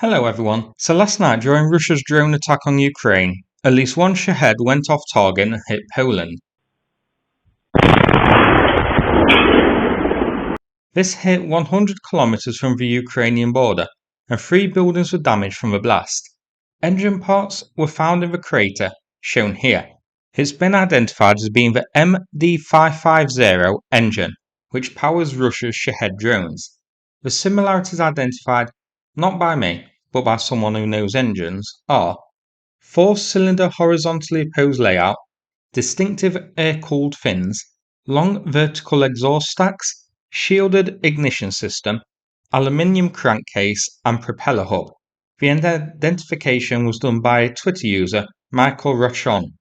Hello everyone. So last night during Russia's drone attack on Ukraine, at least one Shahed went off target and hit Poland. This hit 100 kilometers from the Ukrainian border, and 3 buildings were damaged from the blast. Engine parts were found in the crater, shown here. It's been identified as being the MD550 engine, which powers Russia's Shahed drones. The similarities identified, not by me, but by someone who knows engines, are 4-cylinder horizontally opposed layout, distinctive air-cooled fins, long vertical exhaust stacks, shielded ignition system, aluminium crankcase and propeller hub. The identification was done by a Twitter user, Michael Russian.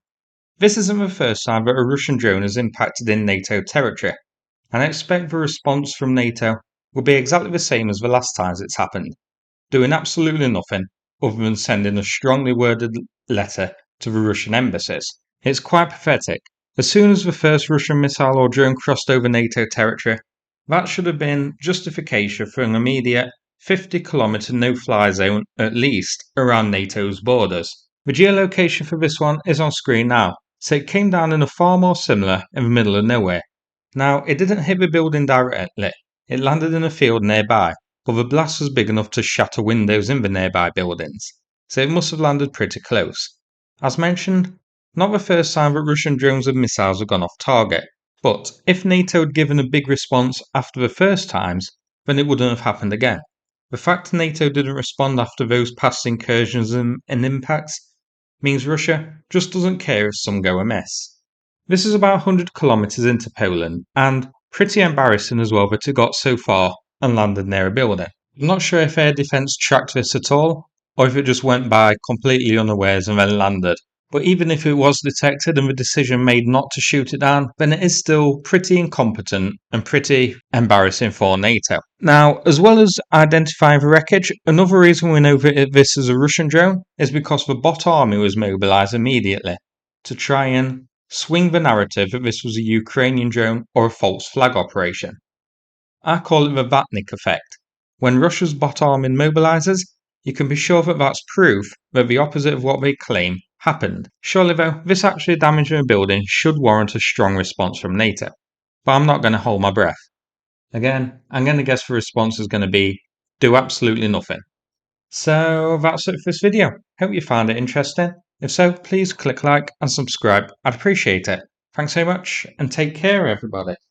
This isn't the first time that a Russian drone has impacted in NATO territory, and I expect the response from NATO will be exactly the same as the last times it's happened, doing absolutely nothing other than sending a strongly worded letter to the Russian embassies. It's quite pathetic. As soon as the first Russian missile or drone crossed over NATO territory, that should have been justification for an immediate 50-kilometre no-fly zone at least around NATO's borders. The geolocation for this one is on screen now, so it came down in a far more similar in the middle of nowhere. Now, it didn't hit the building directly, it landed in a field nearby, but the blast was big enough to shatter windows in the nearby buildings, so it must have landed pretty close. As mentioned, not the first time that Russian drones and missiles have gone off target, but if NATO had given a big response after the first times, then it wouldn't have happened again. The fact NATO didn't respond after those past incursions and impacts means Russia just doesn't care if some go amiss. This is about 100 kilometres into Poland, and pretty embarrassing as well that it got so far and landed near a building. I'm not sure if air defence tracked this at all, or if it just went by completely unawares and then landed. But even if it was detected and the decision made not to shoot it down, then it is still pretty incompetent and pretty embarrassing for NATO. Now, as well as identifying the wreckage, another reason we know that this is a Russian drone is because the bot army was mobilised immediately to try and swing the narrative that this was a Ukrainian drone or a false flag operation. I call it the Vatnik effect. When Russia's bot army mobilises, you can be sure that that's proof that the opposite of what they claim happened. Surely though, this actually damaging a building should warrant a strong response from NATO. But I'm not going to hold my breath. Again, I'm going to guess the response is going to be do absolutely nothing. So that's it for this video. Hope you found it interesting. If so, please click like and subscribe. I'd appreciate it. Thanks so much and take care everybody.